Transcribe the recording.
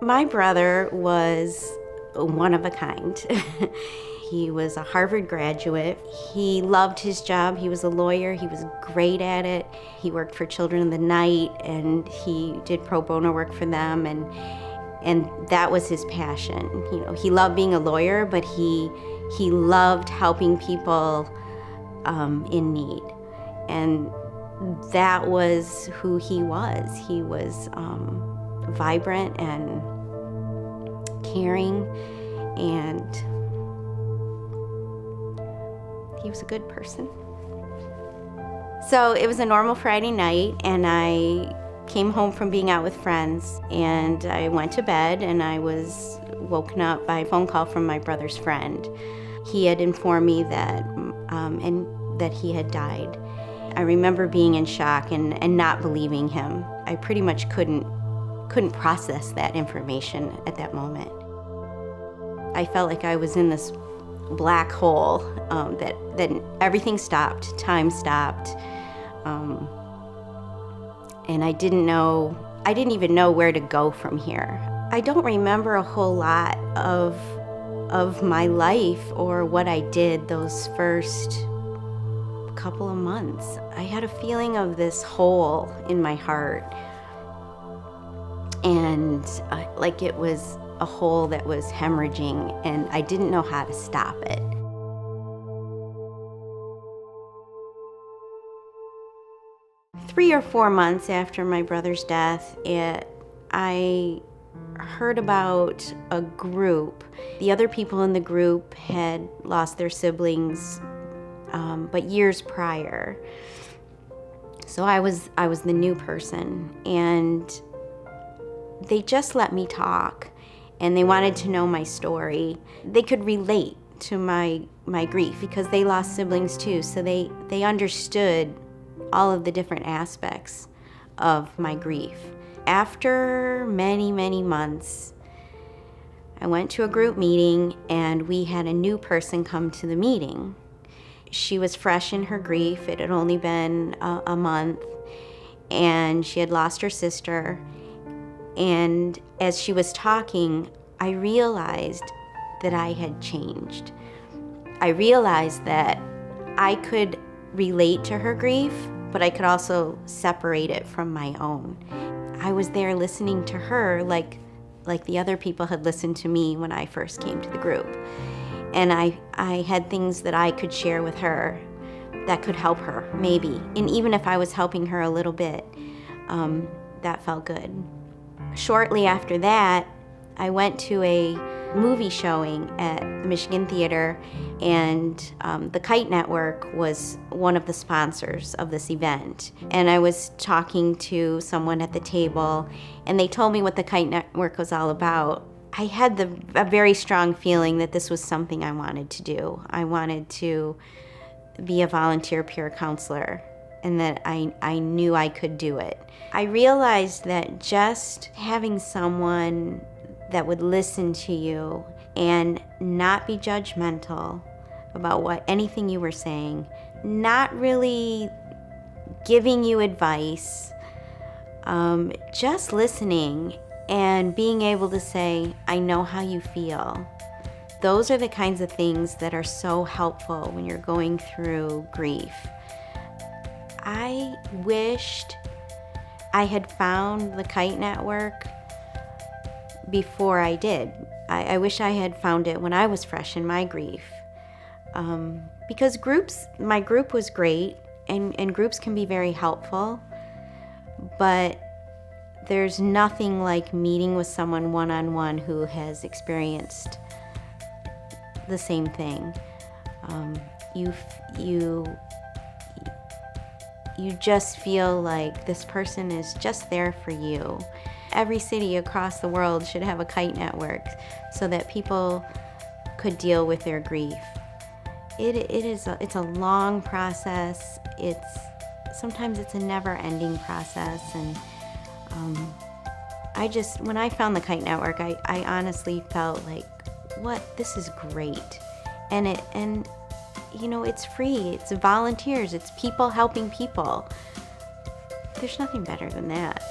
My brother was one of a kind. He was a Harvard graduate. He loved his job. He was a lawyer. He was great at it. He worked for Children of the Night, and he did pro bono work for them, and that was his passion. You know, he loved being a lawyer, but he loved helping people in need, and that was who he was. He was vibrant and caring, and he was a good person. So it was a normal Friday night, and I came home from being out with friends, and I went to bed, and I was woken up by a phone call from my brother's friend. He had informed me that that he had died. I remember being in shock and not believing him. I pretty much couldn't process that information at that moment. I felt like I was in this black hole, that everything stopped, time stopped, and I didn't even know where to go from here. I don't remember a whole lot of my life or what I did those first couple of months. I had a feeling of this hole in my heart, and like it was a hole that was hemorrhaging, and I didn't know how to stop it. Three or 4 months after my brother's death, I heard about a group. The other people in the group had lost their siblings, but years prior. So I was the new person, and they just let me talk, and they wanted to know my story. They could relate to my grief because they lost siblings too, so they understood all of the different aspects of my grief. After many, many months, I went to a group meeting, and we had a new person come to the meeting. She was fresh in her grief. It had only been a month, and she had lost her sister. And as she was talking, I realized that I had changed. I realized that I could relate to her grief, but I could also separate it from my own. I was there listening to her like the other people had listened to me when I first came to the group. And I had things that I could share with her that could help her, maybe. And even if I was helping her a little bit, that felt good. Shortly after that, I went to a movie showing at the Michigan Theater, and the Kite Network was one of the sponsors of this event. And I was talking to someone at the table, and they told me what the Kite Network was all about. I had a very strong feeling that this was something I wanted to do. I wanted to be a volunteer peer counselor, and that I knew I could do it. I realized that just having someone that would listen to you and not be judgmental about anything you were saying, not really giving you advice, just listening and being able to say, I know how you feel. Those are the kinds of things that are so helpful when you're going through grief. I wished I had found the Kite Network before I did. I wish I had found it when I was fresh in my grief. Because my group was great, and groups can be very helpful, but there's nothing like meeting with someone one-on-one who has experienced the same thing. You just feel like this person is just there for you. Every city across the world should have a kite network so that people could deal with their grief. It's a long process. Sometimes it's a never-ending process, and when I found the kite network, I honestly felt like, this is great. And it's free, it's volunteers, it's people helping people. There's nothing better than that.